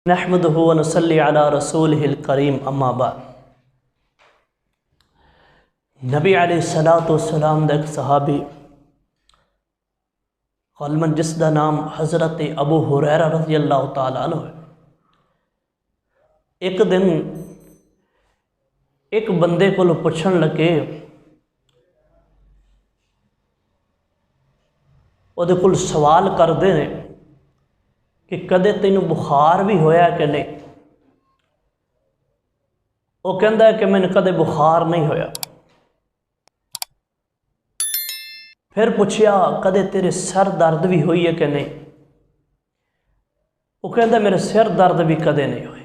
नहमदुहु व नसल्ली अला रसूलिहिल करीम अम्मा बाद। नबी अलैहिस्सलातु वस्सलाम दा एक सहाबी गलबन जिसका नाम हज़रत अबू हुरैरा रज़ियल्लाहु तआला अन्हु है। एक दिन एक बंदे को पुछन लगे, उहदे कोल सवाल करते हैं कि कदे तेनू बुखार भी होया कि नहीं। वो कहता है कि मैंने कदे बुखार नहीं होया। फिर पूछया कदे तेरे सिर दर्द भी हुई है कि नहीं। वो कहता मेरे सिर दर्द भी कदे नहीं हुए।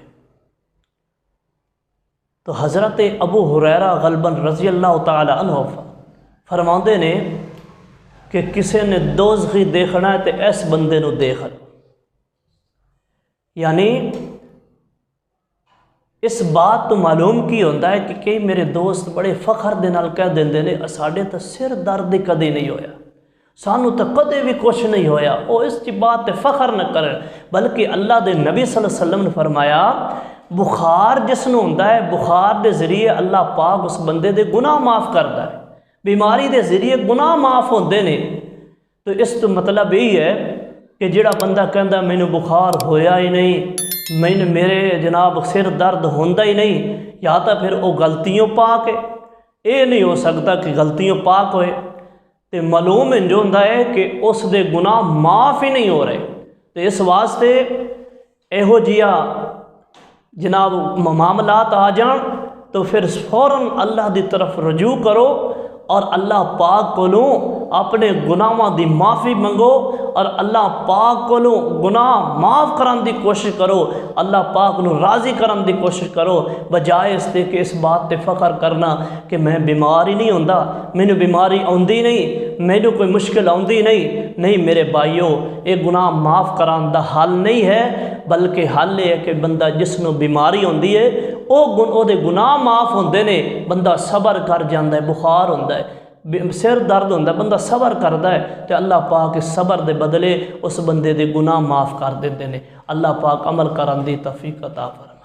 तो हज़रत अबू हुरैरा गलबन रज़ियल्लाहु तआला अन्हु फरमाते ने कि किसी ने दोज़खी देखना है तो इस बंदे नू देख लो। यानी इस बात तो मालूम की होता है कि कई मेरे दोस्त बड़े फखर दे नाल कह देंगे ने साढ़े तो सिर दर्द ही कदे नहीं होया, सानू तो कदे भी कुछ नहीं होया। वो इस बात पर फखर न करें, बल्कि अल्लाह के नबी सल्लल्लाहु अलैहि वसल्लम ने फरमाया बुखार जिसनों होंदा है, बुखार के जरिए अल्लाह पाक उस बंदे दे गुनाह माफ़ करता है। बीमारी के जरिए गुनाह माफ़ होंदे ने। तो इस तो मतलब यही है कि जिहड़ा बंदा कहता मैनू बुखार होया ही नहीं, मैंने मेरे जनाब सिर दर्द होंदा ही नहीं, या तो फिर वो गलतियों पाक है। ये नहीं हो सकता कि गलतियों पाक होए। तो मालूम इंज होंदा है कि उस दे गुनाह माफ़ ही नहीं हो रहे। तो इस वास्ते इहो जिहा जनाब मामलात आ जान तो फिर फौरन अल्लाह की तरफ रजू करो और अल्लाह पाक कोलों अपने गुनाहों की माफ़ी मंगो और अल्लाह पाक कोलों गुनाह माफ़ कराने की कोशिश करो, अल्लाह पाक नू राज़ी कराने की कोशिश करो, बजाय इसके कि इस बात पर फ़ख्र करना कि मैं बीमार ही नहीं होंदा, मैनू बीमारी आउंदी नहीं, मैनू कोई मुश्किल आउंदी नहीं। नहीं मेरे भाइयों, ये गुनाह माफ़ कराने का हल नहीं है, बल्कि हल ये है कि बंदा जिसनों बीमारी होंदी है वो गुनाह माफ़ होंदे ने, बंदा सबर कर जाता है। बुखार होंदा है, सिर दर्द होंदा, बंदा सबर करता है तो अल्लाह पाक इस सबर के बदले उस बंदे दे गुनाह माफ़ कर देंदे ने। अल्लाह पाक अमल करन दी तौफीक अता फरमाए।